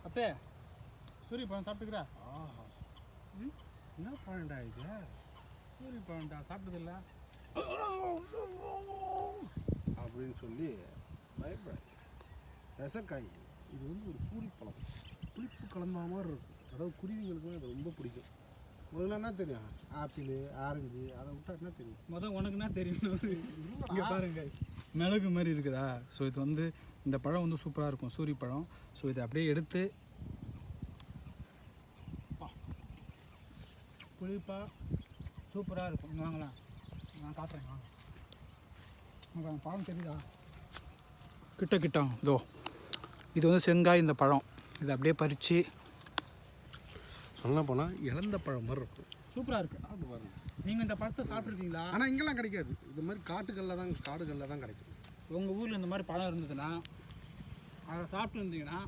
அப்பே சூரிய பழம் சாப்பிட்டுக்கிறா? ஆஹா, என்ன பழம்டா இது? சூரிய பழம்டா, சாப்பிட்டதில்ல அப்படின்னு சொல்லி பயப்படாது. ரசக்காய் இது வந்து ஒரு சூரிய பழம், புளிப்பு கலந்த மாதிரி இருக்கும். அதாவது குருவிங்களுக்கும் அது ரொம்ப பிடிக்கும். உங்களுக்கு என்ன தெரியும்? ஆப்பிள், ஆரஞ்சு, அதை விட்டா என்ன தெரியும்? மொதல் உனக்குன்னா தெரியும். இங்கே பாருங்க, மிளகு மாதிரி இருக்குதா? ஸோ இது வந்து இந்த பழம் வந்து சூப்பராக இருக்கும், சூரிய பழம். ஸோ இதை அப்படியே எடுத்து புளிப்பாக சூப்பராக இருக்கும். இங்கே வாங்கலாம், நான் காட்டுறேன் வாங்க. உங்களுக்கு பழம் தெரியுதா? கிட்ட இதோ இது வந்து செங்காய். இந்த பழம் இதை அப்படியே பறித்து சொல்ல போனால் இழந்த பழம் மாதிரி இருக்கும். சூப்பராக இருக்குது. சாப்பிட்டு பாருங்க. நீங்கள் இந்த பழத்தை சாப்பிட்ருக்கீங்களா? ஆனால் இங்கெல்லாம் கிடைக்காது. இது மாதிரி காடுகளில் தான் கிடைக்கும். உங்கள் ஊரில் இந்த மாதிரி பழம் இருந்ததுன்னா அதை சாப்பிட்டு இருந்தீங்கன்னா